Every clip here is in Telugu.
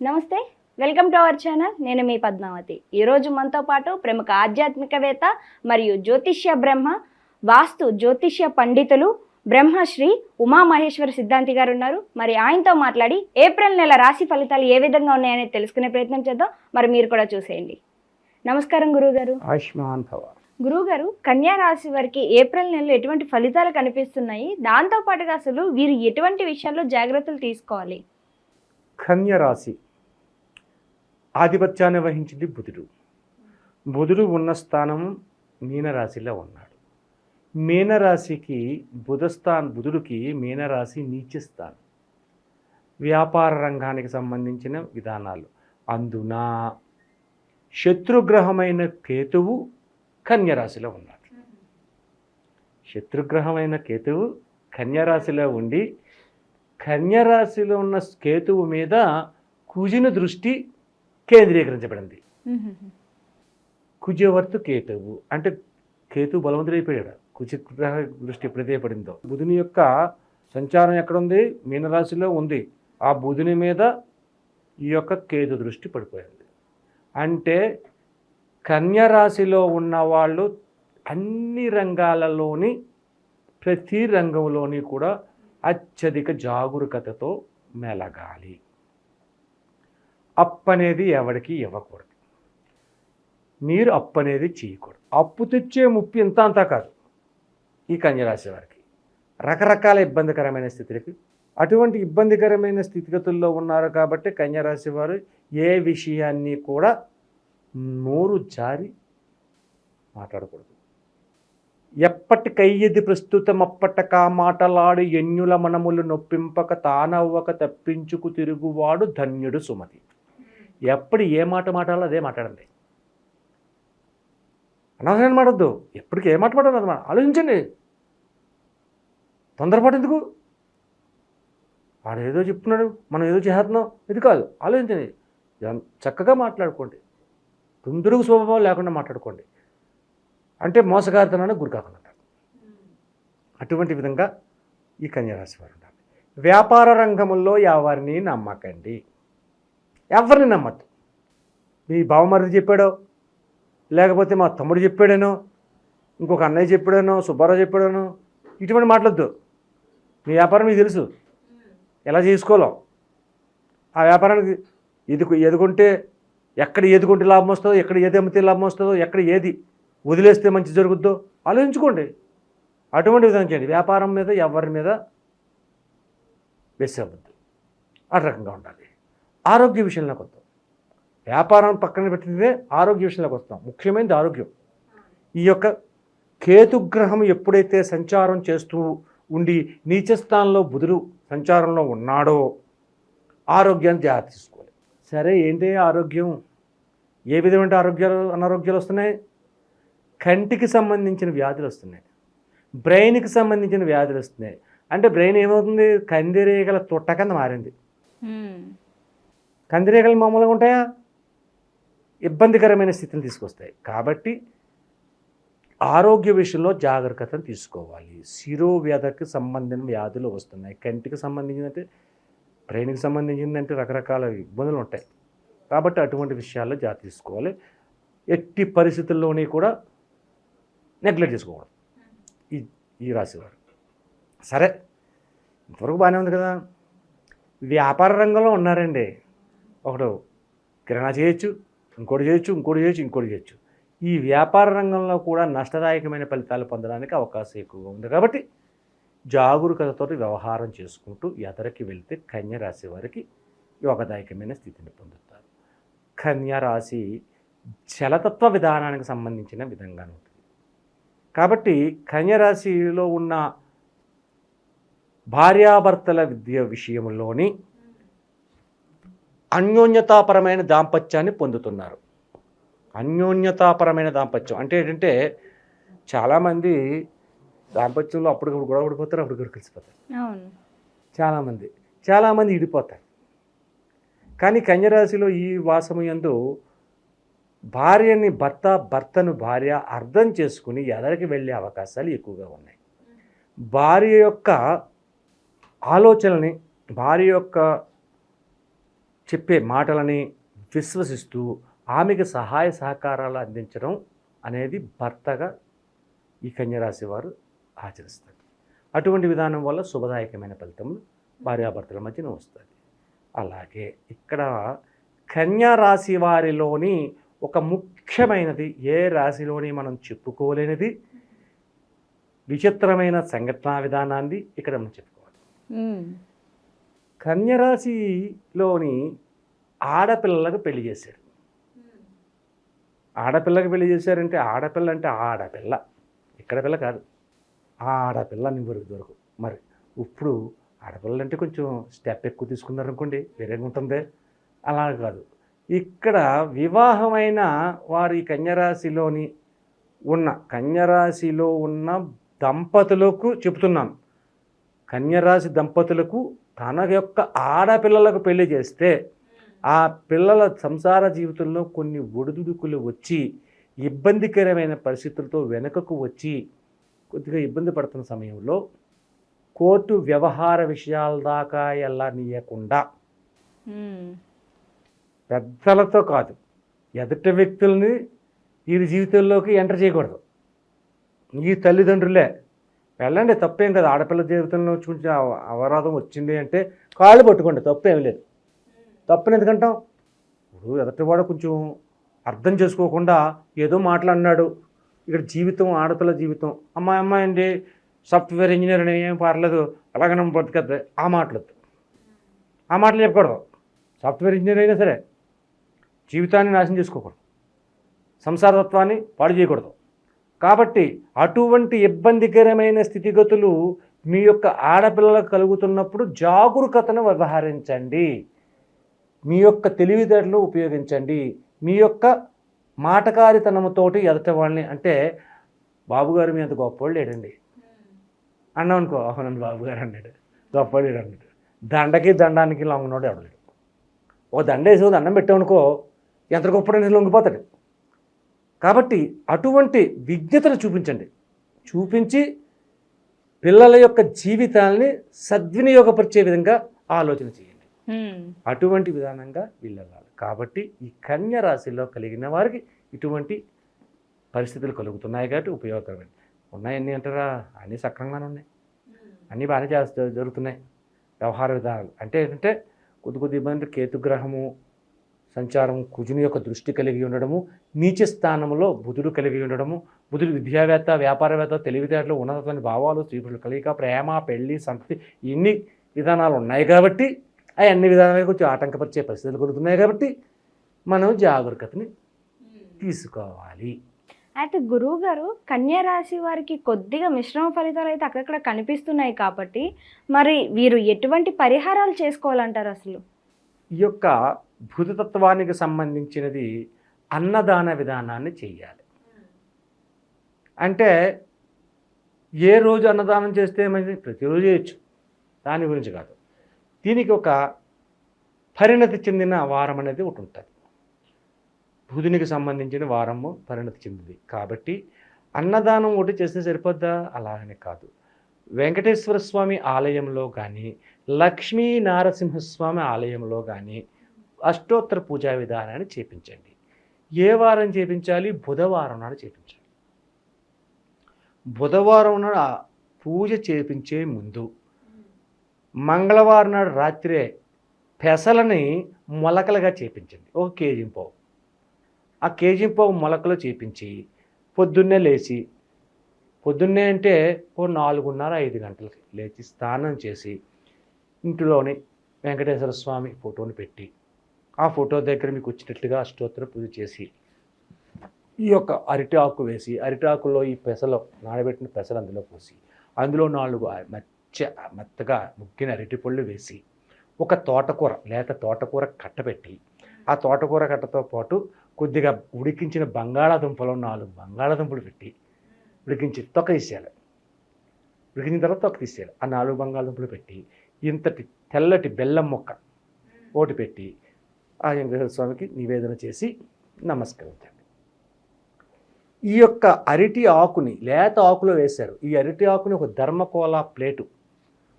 నమస్తే, వెల్కమ్ టు అవర్ ఛానల్. నేను మీ పద్మావతి. ఈరోజు మనతో పాటు ప్రముఖ ఆధ్యాత్మికవేత్త మరియు జ్యోతిష్య బ్రహ్మ వాస్తు జ్యోతిష్య పండితులు బ్రహ్మశ్రీ ఉమామహేశ్వర సిద్ధాంతి గారు ఉన్నారు. మరి ఆయనతో మాట్లాడి ఏప్రిల్ నెల రాశి ఫలితాలు ఏ విధంగా ఉన్నాయనేది తెలుసుకునే ప్రయత్నం చేద్దాం. మరి మీరు కూడా చూసేయండి. నమస్కారం గురువుగారు. ఆయుష్మాన్ భవ. గురువుగారు, కన్యా రాశి వారికి ఏప్రిల్ నెలలో ఎటువంటి ఫలితాలు కనిపిస్తున్నాయి, దాంతో పాటుగా అసలు వీరు ఎటువంటి విషయాల్లో జాగ్రత్తలు తీసుకోవాలి? కన్య రాశి ఆధిపత్యాన్ని వహించింది బుధుడు. బుధుడు ఉన్న స్థానం మీనరాశిలో ఉన్నాడు. మీనరాశికి బుధుడికి మీనరాశి నీచ స్థానం. వ్యాపార రంగానికి సంబంధించిన విధానాలు. అందున శత్రుగ్రహమైన కేతువు కన్యరాశిలో ఉన్నాడు. శత్రుగ్రహమైన కేతువు కన్యరాశిలో ఉండి కన్యరాశిలో ఉన్న కేతువు మీద కుజుని దృష్టి కేంద్రీకరించబడింది. కుజవర్తు కేతువు అంటే కేతువు బలవంతుడైపోయాడు. కుజగ్రహ దృష్టి ఎప్పుడైతే పడిందో బుధుని యొక్క సంచారం ఎక్కడుంది? మీనరాశిలో ఉంది. ఆ బుధుని మీద ఈ యొక్క కేతు దృష్టి పడిపోయింది. అంటే కన్యరాశిలో ఉన్నవాళ్ళు అన్ని రంగాలలోని ప్రతి రంగంలోని కూడా అత్యధిక జాగరూకతతో మెలగాలి. అప్పు అనేది ఎవరికి ఇవ్వకూడదు. మీరు అప్పు అనేది చేయకూడదు. అప్పు తెచ్చే ముప్పు ఇంత అంతా కాదు. ఈ కన్యరాశి వారికి రకరకాల ఇబ్బందికరమైన స్థితులకి అటువంటి ఇబ్బందికరమైన స్థితిగతుల్లో ఉన్నారు. కాబట్టి కన్యరాశి వారు ఏ విషయాన్ని కూడా నోరు జారి మాట్లాడకూడదు. ఎప్పటికయ్యది ప్రస్తుతం అప్పటకా మాటలాడు ఎన్యుల మనములు నొప్పింపక తానవ్వక తప్పించుకు తిరుగువాడు ధన్యుడు సుమతి. ఎప్పుడు ఏ మాట మాట్లాడాలో అదే మాట్లాడండి. అనవసరం మాటొద్దు. ఎప్పటికీ ఏ మాట మాట్లాడాలి అన్నమాట. ఆలోచించండి. తొందరపాటు ఎందుకు? వాడు ఏదో చెప్తున్నాడు, మనం ఏదో చేస్తున్నాం, ఇది కాదు. ఆలోచించండి. చక్కగా మాట్లాడుకోండి. తొందరగా స్వభావం లేకుండా మాట్లాడుకోండి. అంటే మోసగారితనానికి గురి కాకుండా. అటువంటి విధంగా ఈ కన్యరాశి వారు ఉండాలి. వ్యాపార రంగంలో ఎవరిని నమ్మకండి. ఎవరిని నమ్మద్దు. మీ బావమరిది చెప్పాడో, లేకపోతే మా తమ్ముడు చెప్పాడేనో, ఇంకొక అన్నయ్య చెప్పాడేనో, సుబ్బారావు చెప్పాడేనో, ఇటువంటి మాట్లాడద్దు. మీ వ్యాపారం మీకు తెలుసు ఎలా చేసుకోవాలో. ఆ వ్యాపారానికి ఎదుగుంటే ఎక్కడ ఏదుకుంటే లాభం వస్తుందో, ఎక్కడ ఏది అమ్మితే లాభం వస్తుందో, ఎక్కడ ఏది వదిలేస్తే మంచి జరుగుద్దో ఆలోచించుకోండి. అటువంటి విధంగా చేయండి. వ్యాపారం మీద ఎవరి మీద వేసేవద్దు. ఆ రకంగా ఉండాలి. ఆరోగ్య విషయంలోకి వస్తాం. వ్యాపారం పక్కన పెట్టితే ఆరోగ్య విషయంలోకి వస్తాం. ముఖ్యమైనది ఆరోగ్యం. ఈ యొక్క కేతుగ్రహం ఎప్పుడైతే సంచారం చేస్తూ ఉండి నీచస్థానంలో బుధుడు సంచారంలో ఉన్నాడో ఆరోగ్యాన్ని జాగ్రత్త తీసుకోవాలి. సరే, ఏంటి ఆరోగ్యం? ఏ విధమైన అనారోగ్యాలు వస్తున్నాయి? కంటికి సంబంధించిన వ్యాధులు వస్తున్నాయి. బ్రెయిన్కి సంబంధించిన వ్యాధులు వస్తున్నాయి. అంటే బ్రెయిన్ ఏమవుతుంది? కందిరీగల తొట్ట కింద మారింది. కందిరీగలు మామూలుగా ఉంటాయా? ఇబ్బందికరమైన స్థితిని తీసుకొస్తాయి. కాబట్టి ఆరోగ్య విషయంలో జాగ్రత్తను తీసుకోవాలి. శిరోవ్యాధికి సంబంధించిన వ్యాధులు వస్తున్నాయి. కంటికి సంబంధించిందంటే, బ్రెయిన్కి సంబంధించిందంటే రకరకాల ఇబ్బందులు ఉంటాయి. కాబట్టి అటువంటి విషయాల్లో జాగ్రత్త తీసుకోవాలి. ఎట్టి పరిస్థితుల్లోని కూడా నెగ్లెక్ట్ చేసుకోకూడదు ఈ రాశివారు. సరే, ఇంతవరకు బాగానే ఉంది కదా. వ్యాపార రంగంలో ఉన్నారండి. ఒకడు కిరాణా చేయొచ్చు, ఇంకోటి చేయొచ్చు. ఈ వ్యాపార రంగంలో కూడా నష్టదాయకమైన ఫలితాలు పొందడానికి అవకాశం ఎక్కువగా ఉంది. కాబట్టి జాగరూకతతో వ్యవహారం చేసుకుంటూ ఎదరికి వెళ్తే కన్య రాశి వారికి యోగదాయకమైన స్థితిని పొందుతారు. కన్య రాశి జలతత్వ విధానానికి సంబంధించిన విధంగా ఉంటుంది. కాబట్టి కన్యరాశిలో ఉన్న భార్యాభర్తల విద్య విషయంలోని అన్యోన్యతాపరమైన దాంపత్యాన్ని పొందుతున్నారు. అన్యోన్యతాపరమైన దాంపత్యం అంటే ఏంటంటే, చాలామంది దాంపత్యంలో అప్పటికప్పుడు గొడవ పడిపోతారు, అప్పటికప్పుడు కలిసిపోతారు. చాలామంది ఇడిపోతారు. కానీ కన్యరాశిలో ఈ వాసము యందు భర్తను భార్య అర్థం చేసుకుని ఎదరికి వెళ్ళే అవకాశాలు ఎక్కువగా ఉన్నాయి. భార్య యొక్క ఆలోచనని, భార్య యొక్క చెప్పే మాటలని విశ్వసిస్తూ ఆమెకి సహాయ సహకారాలు అందించడం అనేది భర్తగా ఈ కన్యరాశి వారు ఆచరిస్తారు. అటువంటి విధానం వల్ల శుభదాయకమైన ఫలితములు భార్యాభర్తల మధ్యన వస్తుంది. అలాగే ఇక్కడ కన్యా రాశి వారిలోని ఒక ముఖ్యమైనది, ఏ రాశిలోని మనం చెప్పుకోలేనిది, విచిత్రమైన సంఘటనా విధానాన్ని ఇక్కడ మనం చెప్పుకోవాలి. కన్యరాశిలోని ఆడపిల్లలకు పెళ్లి చేశారు. ఆడపిల్లకి పెళ్లి చేశారంటే ఆడపిల్ల అంటే ఆడపిల్ల, ఇక్కడ పిల్ల కాదు, ఆడపిల్ల నివ్వరు దొరకు. మరి ఇప్పుడు ఆడపిల్లలు అంటే కొంచెం స్టెప్ ఎక్కువ తీసుకున్నారనుకోండి, వేరేగా ఉంటుంది. అలా కాదు, ఇక్కడ వివాహమైన వారి కన్యరాశిలో ఉన్న దంపతులకు చెబుతున్నాను. కన్యరాశి దంపతులకు తన యొక్క ఆడపిల్లలకు పెళ్లి చేస్తే ఆ పిల్లల సంసార జీవితంలో కొన్ని ఒడిదుడుకులు వచ్చి ఇబ్బందికరమైన పరిస్థితులతో వెనుకకు వచ్చి కొద్దిగా ఇబ్బంది పడుతున్న సమయంలో కోర్టు వ్యవహార విషయాల దాకా వెళ్ళనీయకుండా, పెద్దలతో కాదు, ఎదుటి వ్యక్తుల్ని వీరి జీవితంలోకి ఎంటర్ చేయకూడదు. ఈ తల్లిదండ్రులే వెళ్ళండి, తప్పేం కదా. ఆడపిల్ల జీవితంలో చూసి అవరాధం వచ్చింది అంటే కాళ్ళు పట్టుకోండి, తప్పేం లేదు. తప్పని ఎందుకంటాం? ఇప్పుడు ఎదుటివాడు కొంచెం అర్థం చేసుకోకుండా ఏదో మాట్లాడినాడు. ఇక్కడ జీవితం, ఆడపిల్ల జీవితం, అమ్మాయి అండి సాఫ్ట్వేర్ ఇంజనీర్ అని ఏం పర్లేదు, అలాగనే బతికద్దు, ఆ మాటలు చెప్పకూడదు. సాఫ్ట్వేర్ ఇంజనీర్ అయినా సరే జీవితాన్ని నాశనం చేసుకోకూడదు, సంసారతత్వాన్ని పాడు చేయకూడదు. కాబట్టి అటువంటి ఇబ్బందికరమైన స్థితిగతులు మీ యొక్క ఆడపిల్లలకు కలుగుతున్నప్పుడు జాగరూకతను వ్యవహరించండి, మీ యొక్క తెలివితేటలు ఉపయోగించండి. మీ యొక్క మాటకారితనంతోటి ఎదటి వాళ్ళని, అంటే బాబుగారు మీ అంత గొప్పవాళ్ళు లేడండి అన్నాం అనుకో, అవునండి బాబుగారు అన్నాడు, గొప్పవాడు లేడు అన్నాడు. దండకి దండానికి లొంగనోడు ఎవడలేడు. ఒక దండ వేసి దండం పెట్టామనుకో, ఎంత గొప్పడని లొంగిపోతాడు. కాబట్టి అటువంటి విజ్ఞతను చూపించి పిల్లల యొక్క జీవితాలని సద్వినియోగపరిచే విధంగా ఆలోచన చేయండి. అటువంటి విధానంగా వీళ్ళెళ్ళాలి. కాబట్టి ఈ కన్య రాశిలో కలిగిన వారికి ఇటువంటి పరిస్థితులు కలుగుతున్నాయి కాబట్టి ఉపయోగకరమైన ఉన్నాయన్నీ అంటారా, అన్నీ సక్రమంగానే ఉన్నాయి, అన్నీ బాగానే జరుగుతున్నాయి. వ్యవహార విధానాలు అంటే ఏంటంటే కొద్ది ఇబ్బంది, కేతుగ్రహము సంచారం, కుజుని యొక్క దృష్టి కలిగి ఉండడము, నీచ స్థానంలో బుధుడు కలిగి ఉండడము, బుధుడు విద్యావేత్త, వ్యాపారవేత్త, తెలివితేటలు, ఉన్నతమైన భావాలు, స్త్రీపురుషుల కలయిక, ప్రేమ, పెళ్లి, సంతతి, ఇన్ని విధానాలు ఉన్నాయి కాబట్టి అవి అన్ని విధానాలుగా కొంచెం ఆటంకపరిచే పరిస్థితులు కలుగుతున్నాయి కాబట్టి మనం జాగరూకతని తీసుకోవాలి. అయితే గురువు గారు, కన్యా రాశి వారికి కొద్దిగా మిశ్రమ ఫలితాలు అయితే అక్కడక్కడ కనిపిస్తున్నాయి కాబట్టి మరి వీరు ఎటువంటి పరిహారాలు చేసుకోవాలంటారు? అసలు ఈ యొక్క భూతతత్వానికి సంబంధించినది అన్నదాన విధానాన్ని చెయ్యాలి. అంటే ఏ రోజు అన్నదానం చేస్తే మంచిది, ప్రతిరోజు చేయొచ్చు, దాని గురించి కాదు. దీనికి ఒక పరిణతి చెందిన వారం అనేది ఒకటి ఉంటుంది. బుధునికి సంబంధించిన వారము పరిణతి చెందింది కాబట్టి అన్నదానం ఒకటి చేస్తే సరిపోద్దా? అలాగనే కాదు. వెంకటేశ్వర స్వామి ఆలయంలో కానీ, లక్ష్మీ నారసింహస్వామి ఆలయంలో కానీ అష్టోత్తర పూజా విధానాన్ని చేపించండి. ఏ వారం చేపించాలి? బుధవారం నాడు చేపించాలి. బుధవారం నాడు పూజ చేపించే ముందు మంగళవారం నాడు రాత్రే పెసలని మొలకలుగా చేపించండి. ఒక కేజీ పావు, ఆ కేజీ పావు మొలకలు చేపించి పొద్దున్నే లేచి, పొద్దున్నే అంటే ఓ 4:30-5 గంటలకి లేచి స్నానం చేసి ఇంటిలోని వెంకటేశ్వర స్వామి ఫోటోని పెట్టి ఆ ఫోటో దగ్గర మీకు వచ్చినట్లుగా అష్టోత్తర పూజ చేసి ఈ యొక్క అరటి ఆకు వేసి, అరటి ఆకులో ఈ పెసలు, నానబెట్టిన పెసలు అందులో పోసి, అందులో 4 మెత్తగా ముగ్గిన అరటి పళ్ళు వేసి, ఒక తోటకూర, లేత తోటకూర కట్టబెట్టి, ఆ తోటకూర కట్టతో పాటు కొద్దిగా ఉడికించిన బంగాళాదుంపలు 4 బంగాళాదుంపలు పెట్టి ఉడికించి తొక్క తీసేయాలి. ఉడికించిన తర్వాత తొక్క తీసేయాలి. ఆ 4 బంగాళాదుంపలు పెట్టి ఇంతటి తెల్లటి బెల్లం మొక్క ఒకటి పెట్టి ఆ వెంకటేశ్వర స్వామికి నివేదన చేసి నమస్కరించండి. ఈ యొక్క అరటి ఆకుని లేత ఆకులో వేశారు. ఈ అరటి ఆకుని ఒక ధర్మకోల ప్లేటు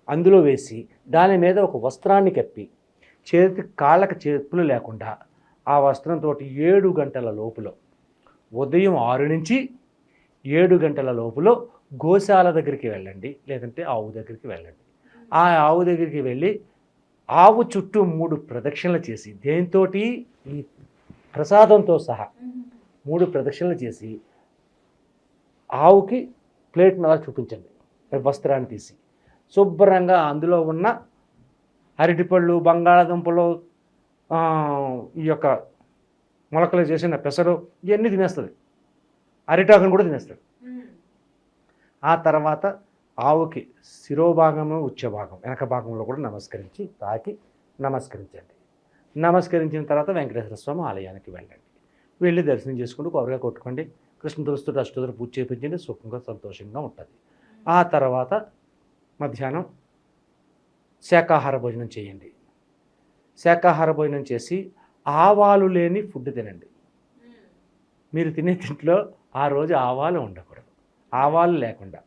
అందులో వేసి దాని మీద ఒక వస్త్రాన్ని కప్పి కాళ్ళకి చెప్పులు లేకుండా ఆ వస్త్రంతో 7 గంటల లోపులో, ఉదయం 6 నుంచి 7 గంటల లోపులో గోశాల దగ్గరికి వెళ్ళండి, లేదంటే ఆవు దగ్గరికి వెళ్ళండి. ఆ ఆవు దగ్గరికి వెళ్ళి ఆవు చుట్టూ 3 ప్రదక్షిణలు చేసి, దేంతోటి ఈ ప్రసాదంతో సహా 3 ప్రదక్షిణలు చేసి ఆవుకి ప్లేట్ని అలా చూపించండి, వస్త్రాన్ని తీసి శుభ్రంగా అందులో ఉన్న అరటిపళ్ళు, బంగాళాదుంపలు, ఈ యొక్క మొలకలు చేసిన పెసరు ఇవన్నీ తినేస్తుంది, అరిటాకును కూడా తినేస్తాడు. ఆ తర్వాత ఆవుకి శిరోభాగము, ఉచ్చభాగం, వెనక భాగంలో కూడా నమస్కరించి తాకి నమస్కరించండి. నమస్కరించిన తర్వాత వెంకటేశ్వర స్వామి ఆలయానికి వెళ్ళండి. వెళ్ళి దర్శనం చేసుకుంటూ కొబ్బరిగా కొట్టుకోండి, కృష్ణ తులసితో అష్టోత్తర పూజ చేయించండి, సుఖంగా సంతోషంగా ఉంటుంది. ఆ తర్వాత మధ్యాహ్నం శాకాహార భోజనం చేయండి. శాకాహార భోజనం చేసి ఆవాలు లేని ఫుడ్ తినండి. మీరు తినే తింట్లో ఆ రోజు ఆవాలు ఉండకూడదు, ఆవాలు లేకుండా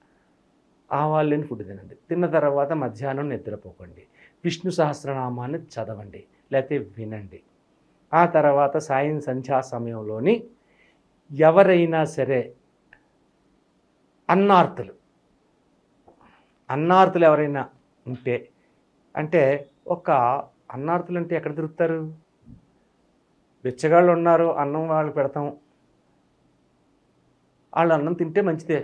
ఆవాలు లేని ఫుడ్ తినండి. తిన్న తర్వాత మధ్యాహ్నం నిద్రపోకండి, విష్ణు సహస్రనామాన్ని చదవండి లేకపోతే వినండి. ఆ తర్వాత సాయం సంధ్యా సమయంలోని ఎవరైనా సరే అన్నార్తులు ఎవరైనా ఉంటే, అంటే ఒక అన్నార్తులు అంటే ఎక్కడ దొరుకుతారు? బిచ్చగాళ్ళు ఉన్నారు, అన్నం వాళ్ళు పెడతాం, వాళ్ళు అన్నం తింటే మంచిదే.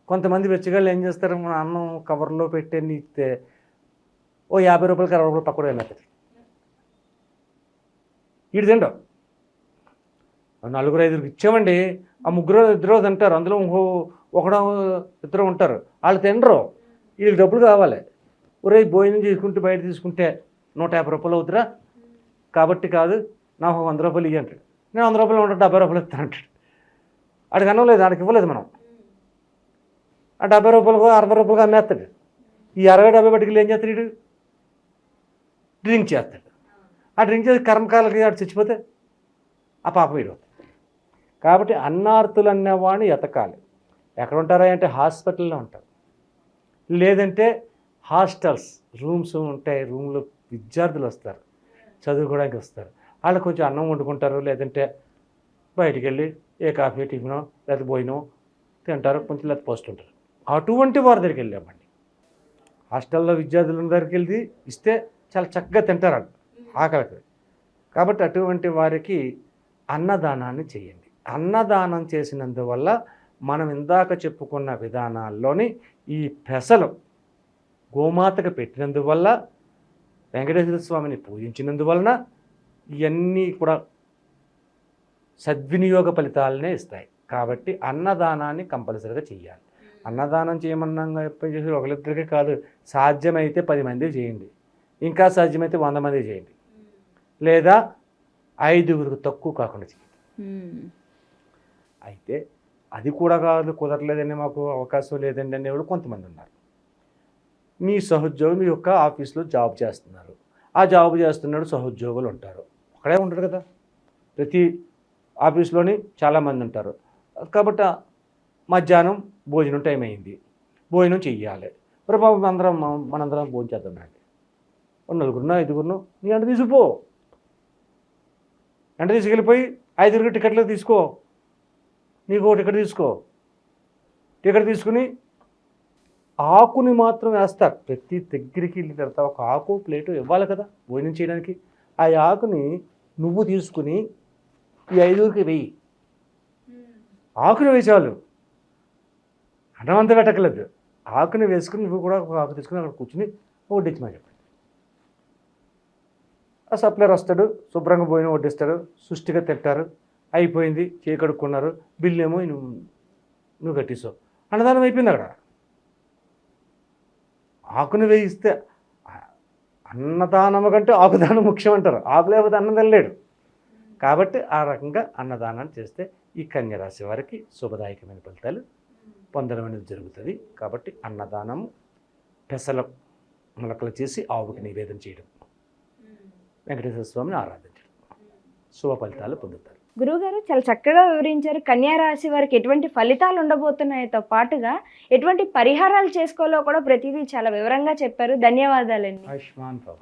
కొంతమంది బిచ్చగాళ్ళు ఏం చేస్తారు, మన అన్నం కవర్లో పెట్టే ఇస్తే ఓ 50 రూపాయలకి 60 రూపాయలు పక్కన ఏమవుతుంది, వీడు తింటాం. 4-5 ఇచ్చామండి, ఆ 3-2 తింటారు, అందులో ఒకడో 2 ఉంటారు, వాళ్ళు తినరు, వీళ్ళకి డబ్బులు కావాలి. ఒరే భోజనం చేసుకుంటే బయట తీసుకుంటే 150 రూపాయలు అవుతురా, కాబట్టి కాదు నాకు 100 రూపాయలు ఇవ్వ అంటాడు. నేను 100 రూపాయలు ఉంటాడు, 70 రూపాయలు ఇస్తాను అంటాడు. ఆడికి అన్నం లేదు, ఆడికి ఇవ్వలేదు మనం. ఆ 70 రూపాయలకు 60 రూపాయలుగా అమ్మేస్తాడు. ఈ 60-70 బట్టికి ఏం చేస్తాడు, వీడు డ్రింక్ చేస్తాడు. ఆ డ్రింక్ చేసి కర్మకాలకి ఆడు చచ్చిపోతే ఆ పాపం వీడు. కాబట్టి అన్నార్తులు అన్నవాడిని ఎతకాలి. ఎక్కడ ఉంటారా అంటే హాస్పిటల్లో ఉంటారు, లేదంటే హాస్టల్స్ రూమ్స్ ఉంటాయి, రూమ్లో విద్యార్థులు వస్తారు, చదువుకోవడానికి వస్తారు, వాళ్ళు కొంచెం అన్నం వండుకుంటారు, లేదంటే బయటికి వెళ్ళి ఏ కాఫీ టిఫినో లేకపోతే భోజనం తింటారు, కొంచెం లేకపోతే పోస్ట్ ఉంటారు. అటువంటి వారి దగ్గరికి వెళ్ళామండి. హాస్టల్లో విద్యార్థుల దగ్గరికి వెళ్ళి ఇస్తే చాలా చక్కగా తింటారు వాళ్ళు ఆకలికి. కాబట్టి అటువంటి వారికి అన్నదానాన్ని చేయండి. అన్నదానం చేసినందువల్ల మనం ఇందాక చెప్పుకున్న విధానాల్లోని ఈ పెసలు గోమాతకు పెట్టినందువల్ల, వెంకటేశ్వర స్వామిని పూజించినందువలన ఇవన్నీ కూడా సద్వినియోగ ఫలితాలనే ఇస్తాయి. కాబట్టి అన్నదానాన్ని కంపల్సరీగా చేయాలి. అన్నదానం చేయమన్నా చేసి ఒకరిద్దరికే కాదు, సాధ్యమైతే 10 మందికి చేయండి, ఇంకా సాధ్యమైతే 100 మందికి చేయండి, లేదా 5గురికి తక్కువ కాకుండా చేయండి. అయితే అది కూడా కాదు, కుదరలేదండి, మాకు అవకాశం లేదండి అనేవాళ్ళు కొంతమంది ఉన్నారు. మీ సహోద్యోగులు మీ యొక్క ఆఫీస్లో జాబ్ చేస్తున్నారు, ఆ జాబ్ చేస్తున్నాడు సహోద్యోగులు ఉంటారు, అక్కడే ఉంటారు కదా, ప్రతి ఆఫీస్లోని చాలామంది ఉంటారు. కాబట్టి మధ్యాహ్నం భోజనం టైం అయింది, భోజనం చెయ్యాలి. మరి బాబు మనందరం భోజనం చేద్దామండి, 4-5 నీ అంట తీసుకుపో, ఎంట తీసుకెళ్ళిపోయి 5 టికెట్లు తీసుకో, నీకు టికెట్ తీసుకో, టికెట్ తీసుకుని ఆకుని మాత్రం వేస్తారు. ప్రతి దగ్గరికి వెళ్ళిన తర్వాత ఒక ఆకు ప్లేటు ఇవ్వాలి కదా భోజనం చేయడానికి. ఆ ఆకుని నువ్వు తీసుకుని ఈ 5గురికి వెయ్యి, ఆకుని వేసాలు, అన్నం అంతా పెట్టకలేదు, ఆకుని వేసుకుని నువ్వు కూడా ఒక ఆకు తీసుకుని అక్కడ కూర్చుని వడ్డించమని చెప్పండి. ఆ సప్లైర్ వస్తాడు, శుభ్రంగా భోజనం వడ్డిస్తాడు, సుష్టిగా తింటారు, అయిపోయింది, కడుక్కున్నారు, బిల్లు ఏమో నువ్వు కట్టేసావు, అన్నదానం అయిపోయింది. అక్కడ ఆకుని వేయిస్తే అన్నదానం కంటే ఆకుదానం ముఖ్యం అంటారు, ఆకు లేకపోతే అన్నం తినలేడు. కాబట్టి ఆ రకంగా అన్నదానం చేస్తే ఈ కన్యరాశి వారికి శుభదాయకమైన ఫలితాలు పొందడం అనేది జరుగుతుంది. కాబట్టి అన్నదానము, పెసల మొలకలు చేసి ఆవుకి నివేదన చేయడం, వెంకటేశ్వర స్వామిని ఆరాధించడం, శుభ ఫలితాలు పొందుతారు. గురువుగారు చాలా చక్కగా వివరించారు. కన్యా రాశి వారికి ఎటువంటి ఫలితాలు ఉండబోతున్నాయతో పాటుగా ఎటువంటి పరిహారాలు చేసుకోవాలో కూడా ప్రతిదీ చాలా వివరంగా చెప్పారు. ధన్యవాదాలండి. ఆయుష్మాన్ భవ.